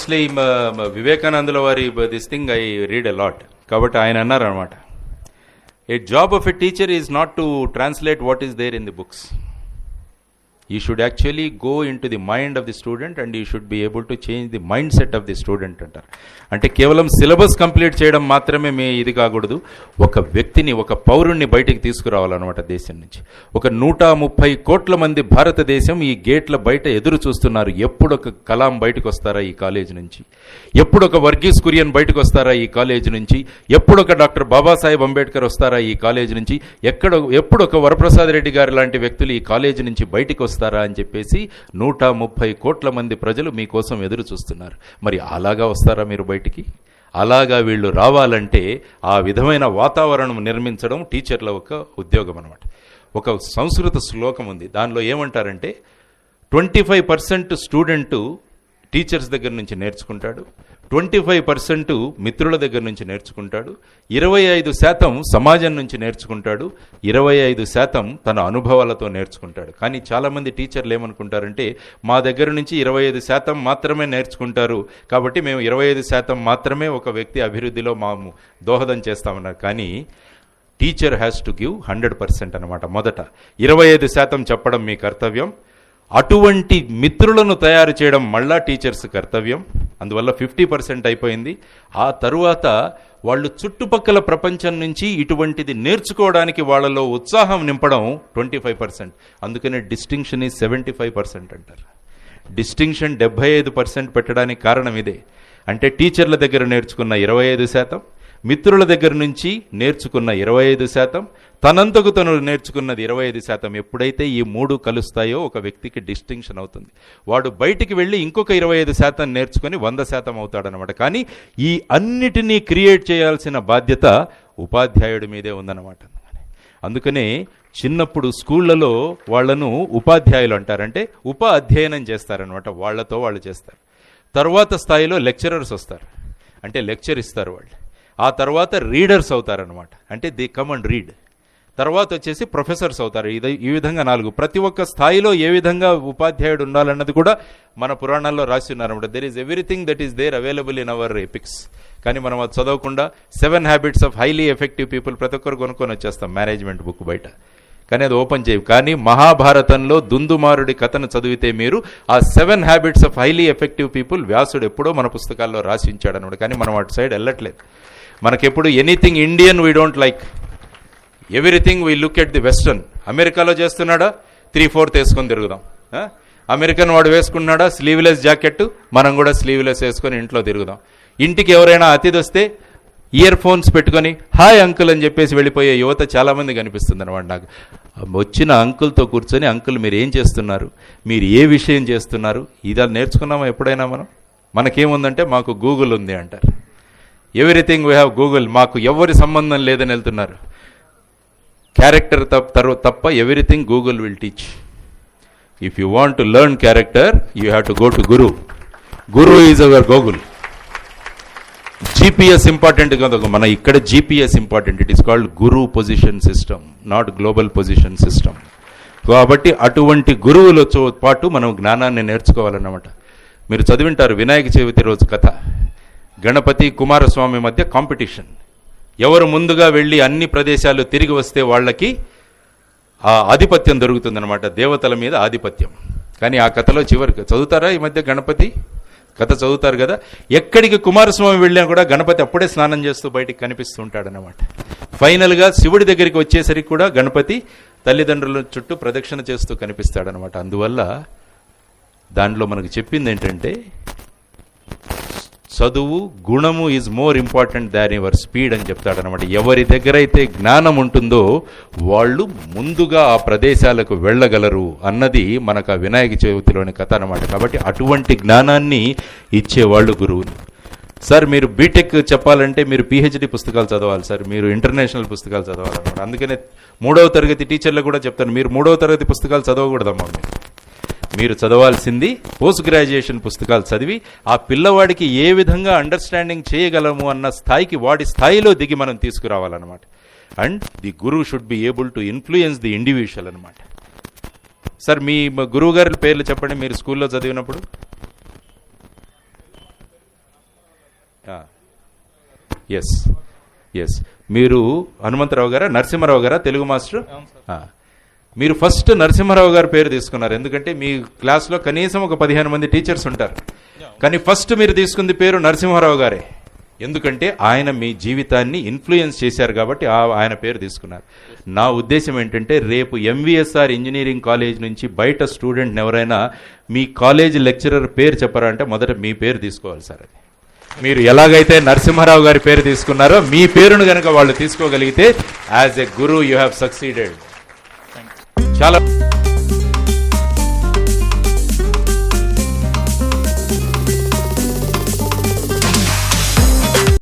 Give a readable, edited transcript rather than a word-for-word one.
Mostly వివేకానందుల వారి this thing I read a lot. కాబట్టి ఆయన అన్నారు అనమాట, a job of a teacher is not to translate what is there in the books. You should actually go into the mind of the student and you should be able to change the mindset of the student అంటారు. అంటే కేవలం syllabus complete చేయడం మాత్రమే ఇది కాకూడదు, ఒక వ్యక్తిని, ఒక పౌరుణ్ణి బయటికి తీసుకురావాలన్నమాట దేశం నుంచి. ఒక 130 కోట్ల మంది భారతదేశం ఈ గేట్ల బయట ఎదురు చూస్తున్నారు. ఎప్పుడు ఒక కలాం బయటకు వస్తారా ఈ కాలేజ్ నుంచి, ఎప్పుడు ఒక వర్గీస్ కురియన్ బయటకు వస్తారా ఈ కాలేజ్ నుంచి, ఎప్పుడు ఒక డాక్టర్ బాబాసాహెబ్ అంబేద్కర్ వస్తారా ఈ కాలేజ్ నుంచి, ఎప్పుడు ఒక వరప్రసాద్ రెడ్డి గారు లాంటి వ్యక్తులు ఈ కాలేజ్ నుంచి బయటికి వస్తారా అని చెప్పేసి 130 కోట్ల మంది ప్రజలు మీకోసం ఎదురు చూస్తున్నారు. మరి అలాగా వస్తారా మీరు బయటికి? అలాగా వీళ్ళు రావాలంటే ఆ విధమైన వాతావరణం నిర్మించడం టీచర్ల ఒక ఉద్యోగం అన్నమాట. ఒక సంస్కృత శ్లోకం ఉంది, దానిలో ఏమంటారంటే 25% స్టూడెంట్ టీచర్స్ దగ్గర నుంచి నేర్చుకుంటాడు, 25% మిత్రుల దగ్గర నుంచి నేర్చుకుంటాడు, 25% సమాజం నుంచి నేర్చుకుంటాడు, 25% తన అనుభవాలతో నేర్చుకుంటాడు. కానీ చాలామంది టీచర్లు ఏమనుకుంటారంటే మా దగ్గర నుంచి 25% మాత్రమే నేర్చుకుంటారు, కాబట్టి మేము 25% మాత్రమే ఒక వ్యక్తి అభివృద్ధిలో మేము దోహదం చేస్తామన్నారు. కానీ టీచర్ హ్యాస్ టు గివ్ 100% అనమాట. మొదట 25% చెప్పడం మీ కర్తవ్యం, అటువంటి మిత్రులను తయారు చేయడం మళ్ళా టీచర్స్ కర్తవ్యం. అందువల్ల 50% అయిపోయింది. ఆ తరువాత వాళ్ళు చుట్టుపక్కల ప్రపంచం నుంచి ఇటువంటిది నేర్చుకోవడానికి వాళ్ళలో ఉత్సాహం నింపడం 25%. అందుకనే డిస్టింక్షన్ ఈజ్ 75% అంటారు. డిస్టింక్షన్ 75% పెట్టడానికి కారణం ఇదే. అంటే టీచర్ల దగ్గర నేర్చుకున్న 25%, మిత్రుల దగ్గర నుంచి నేర్చుకున్న 25%, తనంతకు తను నేర్చుకున్నది 25%. ఎప్పుడైతే ఈ 3 కలుస్తాయో ఒక వ్యక్తికి డిస్టింక్షన్ అవుతుంది. వాడు బయటికి వెళ్ళి ఇంకొక 25% నేర్చుకొని 100% అవుతాడనమాట. కానీ ఈ అన్నిటినీ క్రియేట్ చేయాల్సిన బాధ్యత ఉపాధ్యాయుడి మీదే ఉందన్నమాట. అందుకనే చిన్నప్పుడు స్కూళ్ళలో వాళ్లను ఉపాధ్యాయులు అంటారంటే అధ్యయనం చేస్తారనమాట, వాళ్లతో వాళ్ళు చేస్తారు. తర్వాత స్థాయిలో లెక్చరర్స్ వస్తారు, అంటే లెక్చర్ ఇస్తారు వాళ్ళు. ఆ తర్వాత రీడర్స్ అవుతారనమాట, అంటే దే కమ్ అండ్ రీడ్. తర్వాత వచ్చేసి ప్రొఫెసర్స్ అవుతారు. ఈ విధంగా 4. ప్రతి ఒక్క స్థాయిలో ఏ విధంగా ఉపాధ్యాయుడు ఉండాలన్నది కూడా మన పురాణాల్లో రాసి ఉన్నారన్నమాట. There is everything that is there available in our epics. కానీ మనం అది చదవకుండా 7 habits of highly effective people ప్రతి ఒక్కరు కొనుక్కొని వచ్చేస్తాం మేనేజ్మెంట్ బుక్ బయట, కానీ అది ఓపెన్ చేయవు. కానీ మహాభారతంలో దుందుమారుడి కథను చదివితే మీరు ఆ 7 habits of highly effective people వ్యాసుడు ఎప్పుడో మన పుస్తకాల్లో రాసి ఉంచాడు అనమాట. కానీ మనం అటు సైడ్ వెళ్ళట్లేదు. మనకెప్పుడు anything Indian we don't like, everything we look at the western. అమెరికాలో చేస్తున్నాడా 3/4 వేసుకొని తిరుగుదాం, అమెరికన్ వాడు వేసుకున్నాడా స్లీవ్లెస్ జాకెట్, మనం కూడా స్లీవ్లెస్ వేసుకొని ఇంట్లో తిరుగుదాం. ఇంటికి ఎవరైనా అతిథి వస్తే ఇయర్ ఫోన్స్ పెట్టుకొని హాయ్ అంకుల్ అని చెప్పేసి వెళ్ళిపోయే యువత చాలామంది కనిపిస్తుంది అనమాట నాకు. వచ్చిన అంకుల్తో కూర్చొని అంకుల్ మీరు ఏం చేస్తున్నారు, మీరు ఏ విషయం చేస్తున్నారు, ఇది నేర్చుకున్నామా ఎప్పుడైనా మనం? మనకేముందంటే మాకు గూగుల్ ఉంది అంటారు. ఎవ్రీథింగ్ వీ హ్యావ్ గూగుల్, మాకు ఎవరి సంబంధం లేదని వెళ్తున్నారు. క్యారెక్టర్ తప్ప everything Google will teach. If you want to learn character you have to go to Guru. Guru is our Google. GPS important కాదు, మన ఇక్కడ GPS important. It is called Guru position system, not global position system. కాబట్టి అటువంటి గురువులతో పాటు మనం జ్ఞానాన్ని నేర్చుకోవాలన్నమాట. మీరు చదివింటారు వినాయక చవితి రోజు కథ. గణపతి కుమారస్వామి మధ్య కాంపిటీషన్. ఎవరు ముందుగా వెళ్ళి అన్ని ప్రదేశాలు తిరిగి వస్తే వాళ్ళకి ఆ ఆధిపత్యం దొరుకుతుందన్నమాట, దేవతల మీద ఆధిపత్యం. కానీ ఆ కథలో చివరికి చదువుతారా ఈ మధ్య గణపతి కథ చదువుతారు కదా, ఎక్కడికి కుమారస్వామి వెళ్ళినా కూడా గణపతి అప్పుడే స్నానం చేస్తూ బయటికి కనిపిస్తూ ఉంటాడనమాట. ఫైనల్గా శివుడి దగ్గరికి వచ్చేసరికి కూడా గణపతి తల్లిదండ్రుల చుట్టూ ప్రదక్షిణ చేస్తూ కనిపిస్తాడనమాట. అందువల్ల దాంట్లో మనకు చెప్పింది ఏంటంటే చదువు గుణము is more important than your speed అని చెప్తాడనమాట. ఎవరి దగ్గర అయితే జ్ఞానం ఉంటుందో వాళ్ళు ముందుగా ఆ ప్రదేశాలకు వెళ్ళగలరు అన్నది మనకు ఆ వినాయక చవితిలోని కథ అనమాట. కాబట్టి అటువంటి జ్ఞానాన్ని ఇచ్చేవాళ్ళు గురువులు. సార్ మీరు బీటెక్ చెప్పాలంటే మీరు పిహెచ్డి పుస్తకాలు చదవాలి సార్, మీరు ఇంటర్నేషనల్ పుస్తకాలు చదవాలన్నమాట. అందుకనే 3వ తరగతి టీచర్లు కూడా చెప్తాను, మీరు 3వ తరగతి పుస్తకాలు చదవకూడదమ్మా. మీరు చదవాల్సింది పోస్ట్ గ్రాడ్యుయేషన్ పుస్తకాలు చదివి ఆ పిల్లవాడికి ఏ విధంగా అండర్స్టాండింగ్ చేయగలము అన్న స్థాయికి, వాడి స్థాయిలో దిగి మనం తీసుకురావాలన్నమాట. And the guru should be able to influence the individual అనమాట. సార్ మీ గురువు గారి పేర్లు చెప్పండి మీరు స్కూల్లో చదివినప్పుడు. ఎస్ ఎస్, మీరు హనుమంతరావు గారా నరసింహారావు గారా తెలుగు మాస్టర్? మీరు ఫస్ట్ నరసింహారావు గారి పేరు తీసుకున్నారు, ఎందుకంటే మీ క్లాస్లో కనీసం ఒక 15 మంది టీచర్స్ ఉంటారు, కానీ ఫస్ట్ మీరు తీసుకుంది పేరు నరసింహారావు గారే. ఎందుకంటే ఆయన మీ జీవితాన్ని ఇన్ఫ్లుయెన్స్ చేశారు కాబట్టి ఆయన పేరు తీసుకున్నారు. నా ఉద్దేశం ఏంటంటే రేపు ఎంవిఎస్ఆర్ ఇంజనీరింగ్ కాలేజ్ నుంచి బయట స్టూడెంట్ని ఎవరైనా మీ కాలేజ్ లెక్చరర్ పేరు చెప్పారంటే మొదట మీ పేరు తీసుకోవాలి సార్. అది మీరు ఎలాగైతే నరసింహారావు గారి పేరు తీసుకున్నారో మీ పేరును కనుక వాళ్ళు తీసుకోగలిగితే as a guru you have succeeded. చాలా